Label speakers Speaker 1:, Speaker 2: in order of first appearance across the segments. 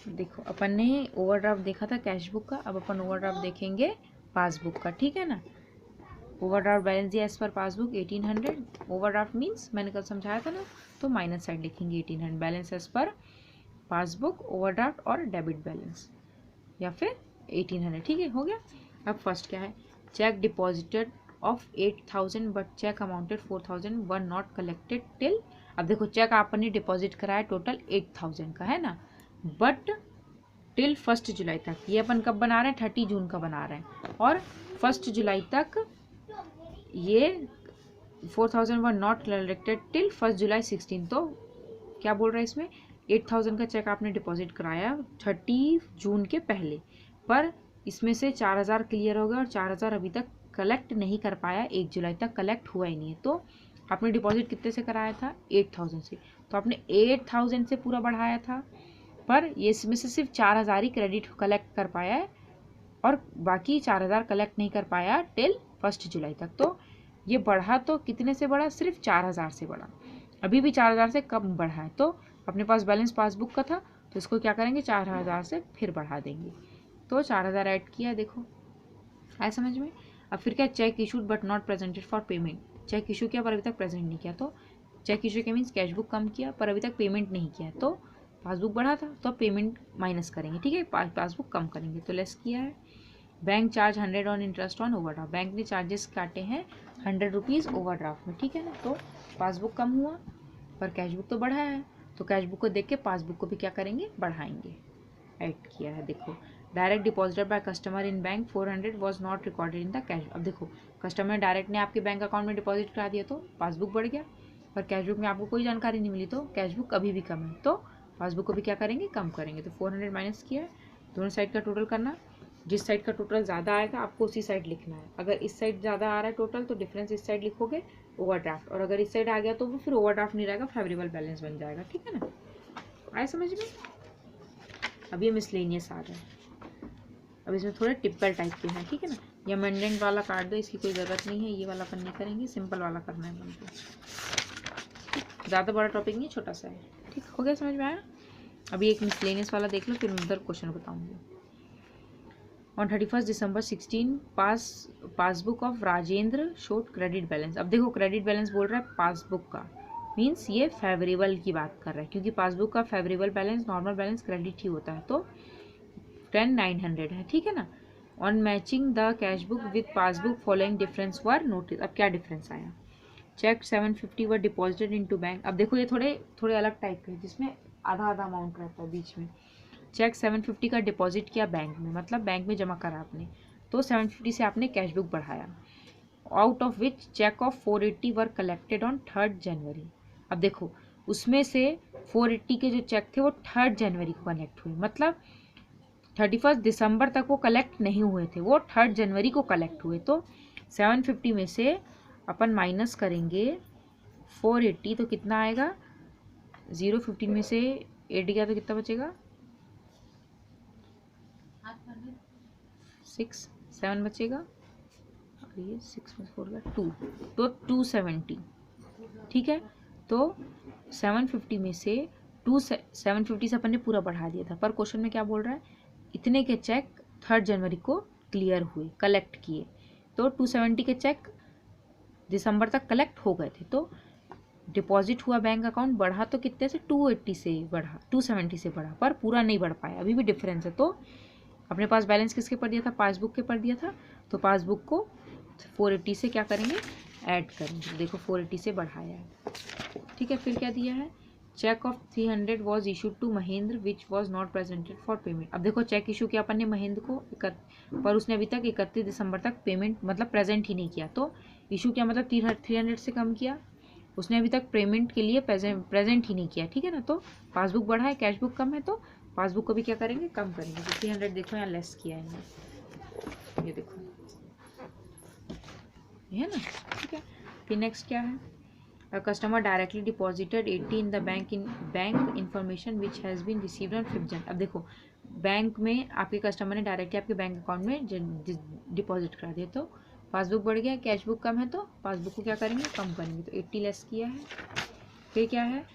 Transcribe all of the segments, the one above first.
Speaker 1: देखो अपन ने ओवरड्राफ्ट देखा था कैश बुक का, अब अपन ओवरड्राफ्ट देखेंगे पासबुक का, ठीक है ना। ओवरड्राफ्ट बैलेंस दिया as per passbook 1800। Overdraft means मैंने कल समझाया था ना, तो माइनस साइड लिखेंगे 1800। Balance as per passbook, overdraft और डेबिट बैलेंस, या फिर 1800, ठीक है, हो गया। अब फर्स्ट क्या है, cheque deposited of 8000 but cheque amounted 4000 were not collected till. अब देखो चेक आपने डिपॉजिट कराया टोटल 8000 का, है ना, बट टिल 1 जुलाई तक। ये अपन कब बना रहे हैं, 30 जून का बना रहे हैं, और 1 जुलाई तक ये 4000 वर नॉट कलेक्टेड टिल 1 जुलाई 16। तो क्या बोल रहा है इसमें, 8000 का चेक आपने डिपॉजिट कराया 30 जून के पहले, पर इसमें से 4000 क्लियर हो गया और 4000 अभी तक कलेक्ट नहीं कर पाया, 1 जुलाई तक कलेक्ट हुआ ही नहीं है। तो आपने डिपॉजिट कितने से कराया था, 8000 से, तो आपने 8000 से पूरा बढ़ाया था, पर ये इसमें से सिर्फ 4000 ही क्रेडिट कलेक्ट कर पाया है और बाकी 4000 कलेक्ट नहीं कर पाया टिल 1 जुलाई तक। तो ये बढ़ा तो कितने से बढ़ा, सिर्फ 4000 से बढ़ा, अभी भी 4000 से कम बढ़ा है। तो अपने पास बैलेंस पासबुक का था, तो इसको क्या करेंगे, 4000 से फिर बढ़ा देंगे। तो 4000 ऐड किया, देखो आया समझ में। अब फिर क्या, cheque issued but not presented for payment. Cheque issue किया पर अभी तक प्रेजेंट नहीं किया, तो चेक इशू के मीन्स कैश बुक कम किया पर अभी तक पेमेंट नहीं किया, तो पासबुक बढ़ा था तो अब पेमेंट माइनस करेंगे, ठीक है, पासबुक कम करेंगे, तो लेस किया है। Bank charge 100 on interest on overdraft. Bank ने चार्जेस काटे हैं 100 रुपीज़ ओवरड्राफ्ट में, ठीक है ना। तो पासबुक कम हुआ पर कैश बुक तो बढ़ा है, तो कैश बुक को देख के पासबुक को भी क्या करेंगे, बढ़ाएंगे। ऐड किया है, देखो direct deposited by customer in bank 400 was not recorded in the cash. अब देखो कस्टमर डायरेक्ट ने आपके बैंक अकाउंट में डिपॉजिट करा दिया तो पासबुक बढ़ गया, पर कैश बुक में आपको कोई जानकारी नहीं मिली, तो कैश बुक अभी भी कम है, तो पासबुक को भी क्या करेंगे, कम करेंगे। तो 400 माइनस किया है, दोनों साइड का टोटल करना, जिस साइड का टोटल ज़्यादा आएगा आपको उसी साइड लिखना है। अगर इस साइड ज़्यादा आ रहा है टोटल तो डिफरेंस इस साइड लिखोगे ओवरड्राफ्ट, और अगर इस साइड आ गया तो वो फिर ओवरड्राफ्ट नहीं रहेगा, फेवरेबल बैलेंस बन जाएगा, ठीक है ना। आए समझ में। अब ये मिसलेनियस आ रहा है, अब इसमें थोड़े टिपिकल टाइप के हैं, ठीक है ना। ये अमेंडेंट वाला काट दो, इसकी कोई ज़रूरत नहीं है, ये वाला अपन नहीं करेंगे, सिंपल वाला करना है अपन को। ज़्यादा बड़ा टॉपिक नहीं, छोटा सा है, ठीक हो गया, समझ में आया। अभी एक मिसलेनियस वाला देख लो, फिर मैं उधर क्वेश्चन बताऊंगी। On 31 December 16 passbook of Rajendra showed credit balance. अब देखो क्रेडिट बैलेंस बोल रहा है पासबुक का, मीन्स ये फेवरेबल की बात कर रहा है, क्योंकि पासबुक का favourable balance normal balance credit ही होता है, तो 10900 है, ठीक है ना। On matching the cash book with passbook following difference were noticed. अब क्या डिफरेंस आया, cheque 750 were deposited into bank. अब देखो ये थोड़े थोड़े अलग टाइप के, जिसमें आधा आधा अमाउंट रहता है बीच में। चेक 750 का डिपॉजिट किया बैंक में, मतलब बैंक में जमा करा आपने, तो 750 से आपने कैश बुक बढ़ाया। Out of which cheque of 480 were collected on 3 January. अब देखो उसमें से 480 के जो चेक थे वो 3 जनवरी को कलेक्ट हुए, मतलब 31 दिसंबर तक वो कलेक्ट नहीं हुए थे, वो 3 जनवरी को कलेक्ट हुए। तो 750 में से अपन माइनस करेंगे 480, तो कितना आएगा, 015 में से 8 गया तो कितना बचेगा, 6 7 बचेगा, और ये 6 में 4 गया 2, तो 270, ठीक है। तो 750 में से 750 से अपन ने पूरा बढ़ा दिया था, पर क्वेश्चन में क्या बोल रहा है, इतने के चेक 3 जनवरी को क्लियर हुए, कलेक्ट किए, तो 270 के चेक दिसंबर तक कलेक्ट हो गए थे, तो डिपॉजिट हुआ बैंक अकाउंट बढ़ा तो कितने से, 280 से बढ़ा, 270 से बढ़ा, पर पूरा नहीं बढ़ पाया, अभी भी डिफरेंस है। तो अपने पास बैलेंस किसके पर दिया था, पासबुक के पर दिया था, तो पासबुक को 480 से क्या करेंगे, ऐड करेंगे। देखो 480 से बढ़ाया है, ठीक है। फिर क्या दिया है, cheque of 300 was issued to Mahendra which was not presented for payment. अब देखो चेक इशू किया अपन ने महेंद्र को, पर उसने अभी तक 31 दिसंबर तक पेमेंट मतलब प्रेजेंट ही नहीं किया, तो इशू किया मतलब 300 से कम किया, उसने अभी तक पेमेंट के लिए प्रेजेंट ही नहीं किया, ठीक है ना। तो पासबुक बढ़ा है, कैश बुक कम है, तो पासबुक को भी क्या करेंगे, कम करेंगे। तो 300 देखो यहाँ लेस किया है इन्होंने, ये देखो ये है ना, ठीक है। फिर नेक्स्ट क्या है, customer directly deposited 80 in the bank information which has been received on 5 Jan. अब देखो बैंक में आपके कस्टमर ने डायरेक्टली आपके बैंक अकाउंट में डिपॉजिट करा दिया, तो पासबुक बढ़ गया, कैश बुक कम है, तो पासबुक को क्या करेंगे, कम करेंगे, तो 80 लेस किया है। फिर क्या है,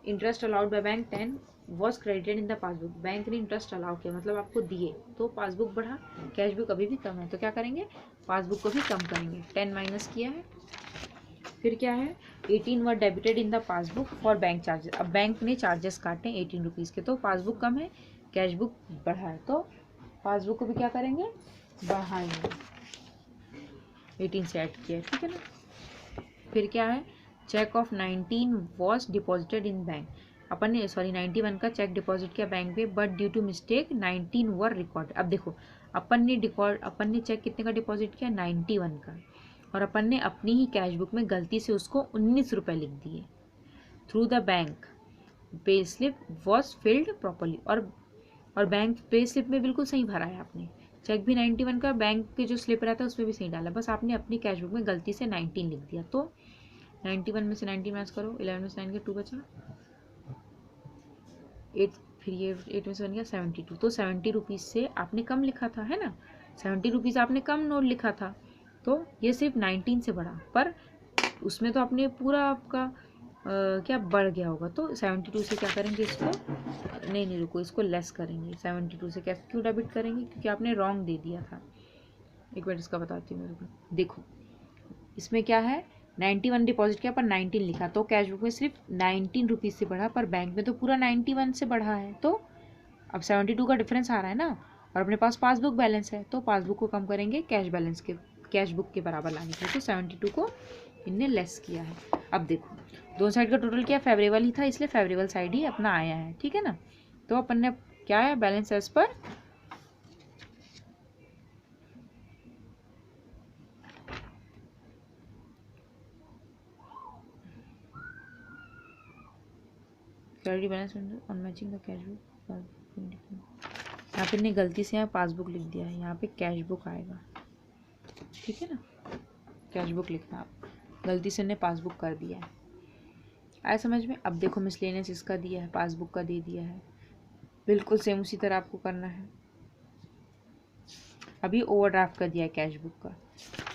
Speaker 1: interest allowed by bank 10 was credited in the passbook, bank ने इंटरेस्ट अलाउ किया मतलब आपको दिए, तो पासबुक बढ़ा, कैश बुक अभी भी कम है, तो क्या करेंगे, पासबुक को भी कम करेंगे, 10 माइनस किया है। फिर क्या है, 18 were debited in the passbook for bank charges, अब बैंक ने चार्जेस काटे 18 रुपीज़ के, तो पासबुक कम है, कैश बुक बढ़ा है, तो पासबुक को भी क्या करेंगे, बढ़ाएंगे, 18 से ऐड किया है, ठीक है ना। फिर क्या है, cheque of 19 was deposited in bank, अपन ने 91 का चेक डिपॉजिट किया बैंक में, but due to mistake 19 were record. अब देखो अपन ने चेक कितने का डिपॉजिट किया, 91 का, और अपन ने अपनी ही कैश बुक में गलती से उसको 19 रुपये लिख दिए। Through the bank pay slip was filled properly, और बैंक पे स्लिप में बिल्कुल सही भरा है आपने, चेक भी 91 का, बैंक के जो स्लिप रहता है उसमें भी सही डाला, बस आपने अपनी कैश बुक में गलती से 19 लिख दिया, तो 91 में से 19 माइनस करो, 11 में से 9 के 2 बचा, 8, फिर ये 8 में से बन गया 72, तो 70 रुपीज़ से आपने कम लिखा था, है ना, 70 रुपीज़ आपने कम नोट लिखा था, तो ये सिर्फ 19 से बढ़ा, पर उसमें तो आपने पूरा आपका क्या बढ़ गया होगा, तो 72 से क्या करेंगे इसको, नहीं रुको, इसको लेस करेंगे, 72 से कैसे क्यों डेबिट करेंगे, क्योंकि आपने रॉन्ग दे दिया था। एक मिनट इसका बताती हूँ मेरे को, देखो इसमें क्या है, 91 डिपॉजिट किया पर 19 लिखा, तो कैश बुक में सिर्फ 19 रुपीज़ से बढ़ा, पर बैंक में तो पूरा 91 से बढ़ा है, तो अब 72 का डिफरेंस आ रहा है ना, और अपने पास पासबुक बैलेंस है, तो पासबुक को कम करेंगे कैश बुक के बराबर लाने के लिए, तो 72 को इनने लेस किया है। अब देखो दोनों साइड का टोटल क्या फेवरेबल ही था, इसलिए फेवरेबल साइड ही अपना आया है, ठीक है ना। तो अपन ने क्या है, balance as per credit balance on matching the cash book, यहाँ पे ने गलती से यहाँ पासबुक लिख दिया है, यहाँ पे कैश बुक आएगा, ठीक है ना, कैश बुक लिखना, आप गलती से ने पासबुक कर दिया है, आया समझ में। अब देखो मिसलेनियस इसका दिया है, पासबुक का दे दिया है, बिल्कुल सेम उसी तरह आपको करना है। अभी ओवरड्राफ्ट का दिया है कैश बुक का,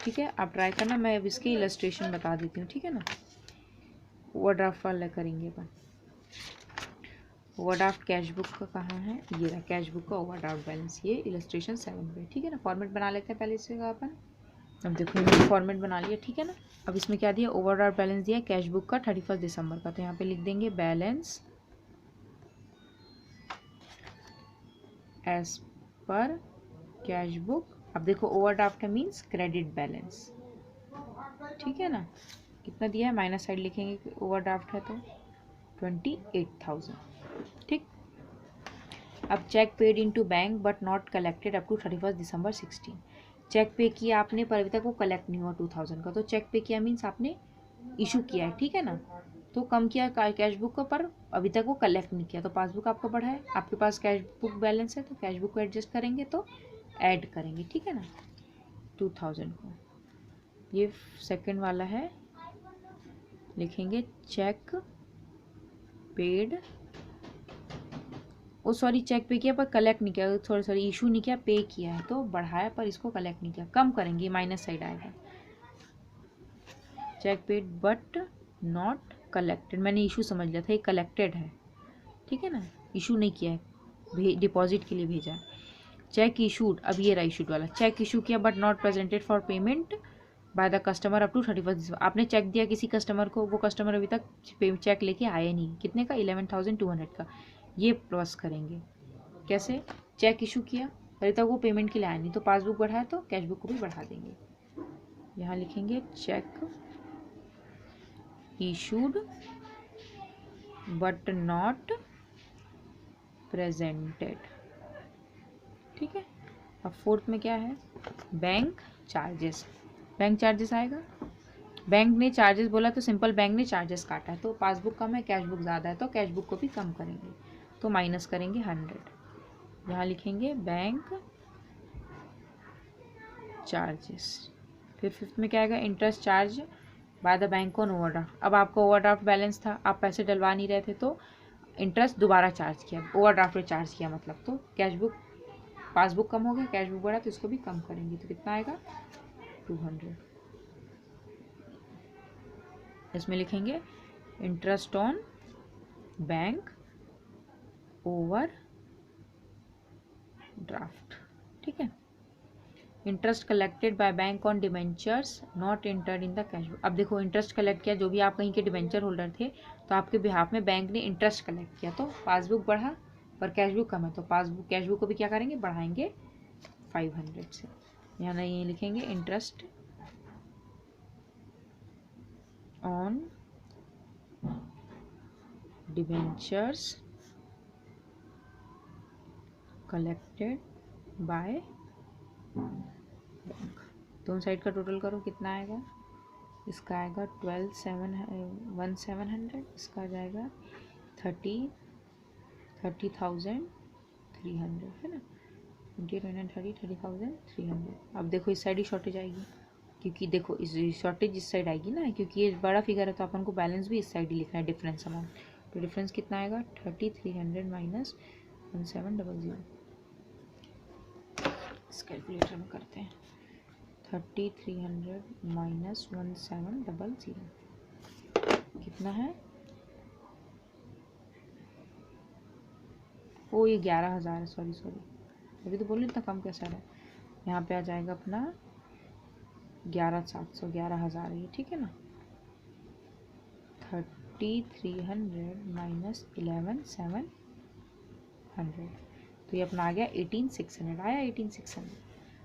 Speaker 1: ठीक है, आप ट्राई करना, मैं अब इसकी इलस्ट्रेशन बता देती हूँ, ठीक है ना। ओवरड्राफ्ट वाला करेंगे अपन, ओवरड्राफ्ट कैश बुक का कहाँ है, ये रहा कैश बुक का ओवरड्राफ्ट बैलेंस, ये इलस्ट्रेशन 7 पे, ठीक है ना। फॉर्मेट बना लेते हैं पहले इसका अपन, अब देखो मैंने फॉर्मेट बना लिया, ठीक है ना। अब इसमें क्या दिया, ओवरड्राफ्ट बैलेंस दिया कैश बुक का 31 दिसंबर का, तो यहाँ पे लिख देंगे balance as per cash book. अब देखो ओवरड्राफ्ट मीन्स क्रेडिट बैलेंस, ठीक है ना, कितना दिया है, माइनस साइड लिखेंगे, ओवरड्राफ्ट है तो 28,000, ठीक। अब cheque paid into bank but not collected up to 31 December 16, cheque pay किया आपने पर अभी तक वो कलेक्ट नहीं हुआ 2000 का, तो चेक पे किया मीन्स आपने इशू किया है, ठीक है ना, तो कम किया कैश बुक का, पर अभी तक वो कलेक्ट नहीं किया, तो पासबुक आपका बढ़ा है, आपके पास कैश बुक बैलेंस है, तो कैश बुक को एडजस्ट करेंगे, तो ऐड करेंगे, ठीक है ना, 2000 को। ये सेकंड वाला है, लिखेंगे चेक पेड, ओ सॉरी चेक पे किया पर कलेक्ट नहीं किया, सॉरी इशू नहीं किया, पे किया है तो बढ़ाया पर इसको कलेक्ट नहीं किया, कम करेंगे, माइनस साइड आएगा, cheque paid but not collected, मैंने इशू समझ लिया था, ये कलेक्टेड है, ठीक है ना, इशू नहीं किया है, डिपॉजिट के लिए भेजा, चेक इशूड, अब ये रहा इशूड वाला, चेक इशू किया but not presented for payment by the customer up to 31 December, आपने चेक दिया किसी कस्टमर को, वो कस्टमर अभी तक चेक लेके आया नहीं, कितने का, 11,200 का, ये प्लस करेंगे, कैसे, चेक इशू किया अभी तक वो पेमेंट के लिए आया नहीं, तो पासबुक बढ़ाया तो कैश बुक को भी बढ़ा देंगे, यहाँ लिखेंगे check issued but not presented, ठीक है। अब फोर्थ में क्या है, बैंक चार्जेस, बैंक चार्जेस आएगा, बैंक ने चार्जेस बोला तो सिंपल बैंक ने चार्जेस काटा है, तो पासबुक कम है कैश बुक ज़्यादा है, तो कैश बुक को भी कम करेंगे, तो माइनस करेंगे 100, यहाँ लिखेंगे बैंक चार्जेस। फिर फिफ्थ में क्या आएगा, interest charge by the bank on overdraft, अब आपका ओवरड्राफ्ट बैलेंस था, आप पैसे डलवा नहीं रहे थे, तो इंटरेस्ट दोबारा चार्ज किया, ओवरड्राफ्ट पे चार्ज किया मतलब, तो कैश बुक पासबुक कम हो गया, कैश बुक बढ़ा, तो इसको भी कम करेंगे, तो कितना आएगा 200, इसमें लिखेंगे interest on bank over draft, ठीक है। Interest collected by bank on debentures not entered in the cash book. अब देखो इंटरेस्ट कलेक्ट किया, जो भी आप कहीं के डिवेंचर होल्डर थे तो आपके बिहाफ में बैंक ने इंटरेस्ट कलेक्ट किया, तो पासबुक बढ़ा, पर कैश बुक कम है तो पासबुक कैश बुक को भी क्या करेंगे, बढ़ाएंगे 500 से। यहाँ ये लिखेंगे interest on debentures collected by bank. दोनों साइड का टोटल करो कितना आएगा, इसका आएगा 12,700, इसका आ जाएगा 30,300 है ना, 30,300। अब देखो इस साइड ही शॉर्टेज आएगी, क्योंकि देखो इस शॉर्टेज इस साइड आएगी ना, क्योंकि ये बड़ा फिगर है तो अपन को बैलेंस भी इस साइड ही लिखना है, डिफरेंस अमाउंट। तो डिफरेंस कितना आएगा, 30,300 माइनस 1700। इस कैलकुलेटर में करते हैं, 30,300 माइनस 1700 कितना है, ओ ये 11,000 है, सॉरी अभी तो बोलो इतना कम कैसा है। यहाँ पे आ जाएगा अपना 11,700, 11,000 है, ठीक है ना। 30,300 माइनस 11,700, तो ये अपना आ गया 18,600, आया 18,600।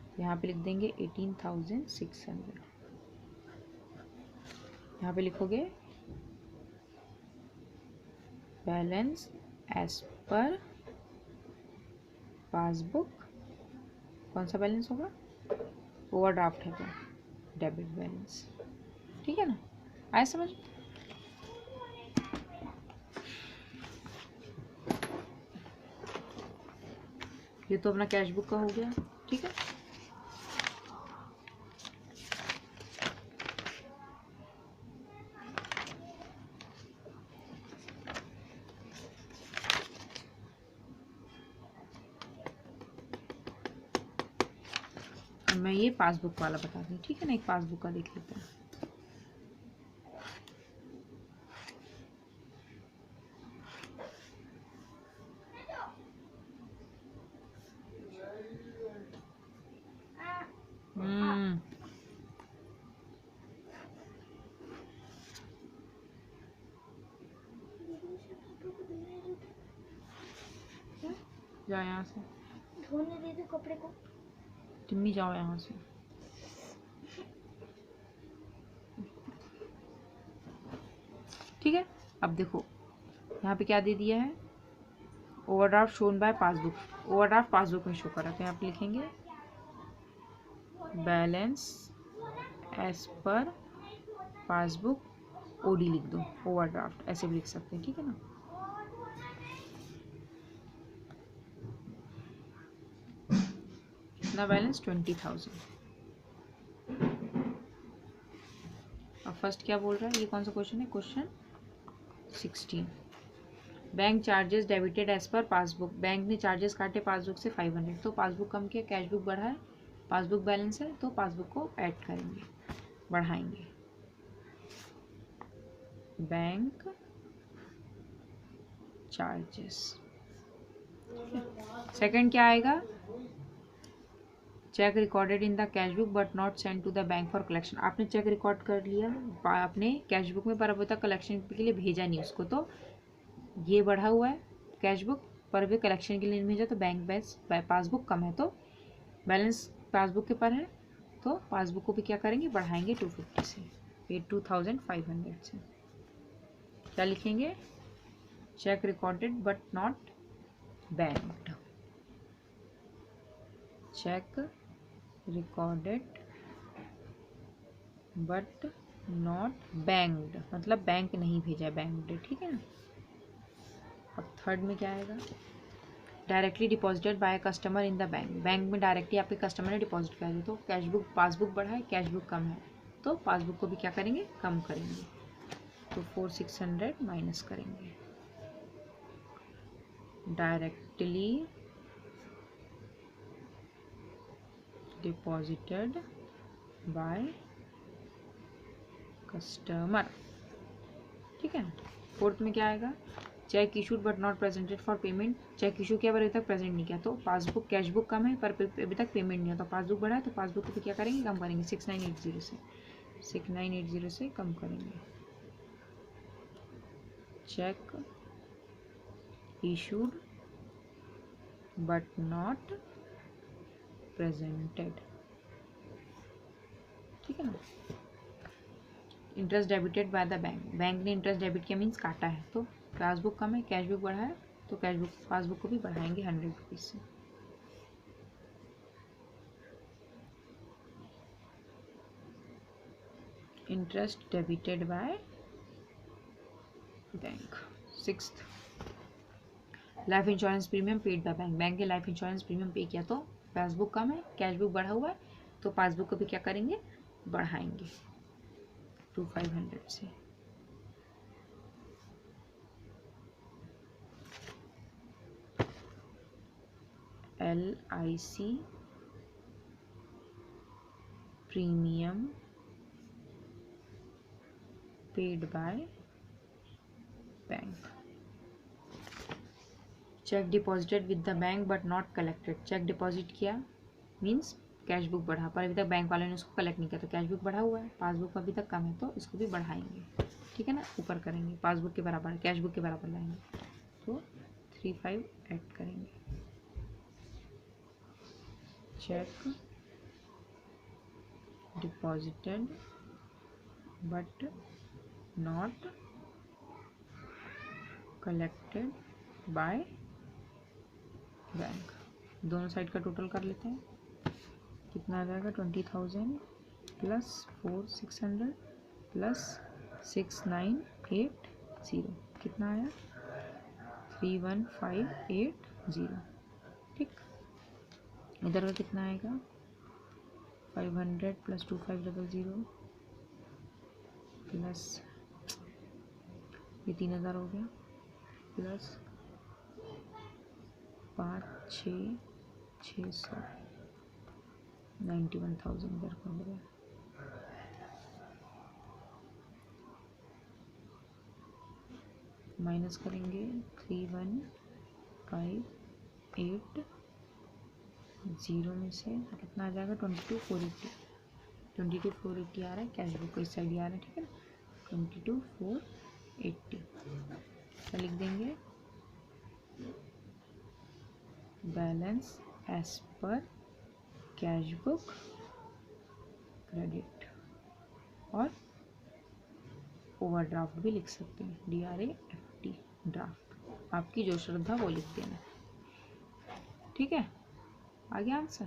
Speaker 1: तो यहाँ पे लिख देंगे 18,600। यहाँ पे लिखोगे बैलेंस एज पर पासबुक, कौन सा बैलेंस होगा, ओवरड्राफ्ट है तो डेबिट बैलेंस, ठीक है ना, आया समझ। ये तो अपना कैश बुक का हो गया, ठीक है। मैं ये पासबुक वाला बता दूँ, ठीक है ना, एक पासबुक का देख लेते हैं। जाओ यहाँ से,
Speaker 2: धोने दे दो कपड़े को,
Speaker 1: टिम्मी जाओ यहाँ से। ठीक है, अब देखो यहाँ पे क्या दे दिया है, overdraft shown by passbook, overdraft passbook में शो कर रहा है, तो यहाँ पे लिखेंगे balance as per passbook OD लिख दो, ओवरड्राफ्ट ऐसे भी लिख सकते हैं, ठीक है ना। कितना बैलेंस, 20,000। अब फर्स्ट क्या बोल रहा है, ये कौन सा क्वेश्चन है, question 16। Bank charges debited as per passbook, bank ने चार्जेस काटे पासबुक से 500, तो पासबुक कम किया, कैश बुक बढ़ा है, पासबुक बैलेंस है तो पासबुक को ऐड करेंगे, बढ़ाएंगे। बैंक चार्जेस, सेकंड क्या आएगा, cheque recorded in the cash book but not send to the bank for collection. आपने चेक रिकॉर्ड कर लिया अपने कैश बुक में, पर अभी तक कलेक्शन के लिए भेजा नहीं उसको, तो ये बढ़ा हुआ है कैश बुक, पर भी कलेक्शन के लिए नहीं भेजा, तो बैंक बैलेंस पासबुक कम है, तो बैलेंस पासबुक के पर है, तो पासबुक को भी क्या करेंगे, बढ़ाएंगे 250 से, ये 2,500 से। क्या लिखेंगे, cheque recorded but not banked, cheque recorded but not banked, मतलब बैंक नहीं भेजा, बैंक्ड, ठीक है ना। अब थर्ड में क्या आएगा, directly deposited by customer in the bank, bank में डायरेक्टली आपके कस्टमर ने डिपॉजिट कर दिया, तो कैश बुक पासबुक बढ़ा है, कैश बुक कम है, तो पासबुक को भी क्या करेंगे, कम करेंगे, तो 4,600 माइनस करेंगे। डायरेक्टली डिपॉजिटेड बाय कस्टमर, ठीक है। फोर्थ में क्या आएगा, cheque issued but not presented for payment, cheque issue किया पर अभी तक प्रेजेंट नहीं किया, तो पासबुक कैश बुक कम है पर अभी तक पेमेंट नहीं हुआ, तो पासबुक बढ़ा है तो पासबुक को भी क्या करेंगे, कम करेंगे 6980 से, 6980 से कम करेंगे। Check issued but not presented, ठीक है ना। Interest debited by the bank, bank ने इंटरेस्ट डेबिट किया मीन्स काटा है, तो पासबुक कम है कैश बुक बढ़ा है, तो कैश बुक पासबुक को भी बढ़ाएंगे 100 रुपीज़ से। Interest debited by bank. Sixth, life insurance premium paid by bank, bank के लाइफ इंश्योरेंस प्रीमियम पे किया, तो पासबुक कम है कैश बुक बढ़ा हुआ है, तो पासबुक को भी क्या करेंगे, बढ़ाएंगे 2500 से। LIC premium paid by bank. Cheque deposited with the bank but not collected, cheque deposit किया मीन्स कैश बुक बढ़ा पर अभी तक बैंक वाले ने उसको कलेक्ट नहीं किया, तो कैश बुक बढ़ा हुआ है, पासबुक अभी तक कम है, तो इसको भी बढ़ाएंगे, ठीक है ना, ऊपर करेंगे, पासबुक के बराबर कैश बुक के बराबर लाएंगे, तो 35 ऐड करेंगे। Check deposited but not collected by bank, दोनों साइड का टोटल कर लेते हैं, कितना आ जाएगा 20,000 प्लस 4,600 प्लस 6,980, कितना आया 31,580, ठीक। इधर का कितना आएगा 500 प्लस 2,500 प्लस ये 3,000 हो गया, प्लस 5,600 91,000 इधर का हो गया, माइनस करेंगे 31,580 में से, तो कितना आ जाएगा 22,480, 22,480 आ रहा है, कैश बुक को इस साइड ही आ रहा है, ठीक है ना, 22,480 क्या लिख देंगे, balance as per cash book credit, और ओवरड्राफ्ट भी लिख सकते हैं, DRAFT ड्राफ्ट, आपकी जो श्रद्धा वो लिख देना, ठीक है, आ गया आंसर।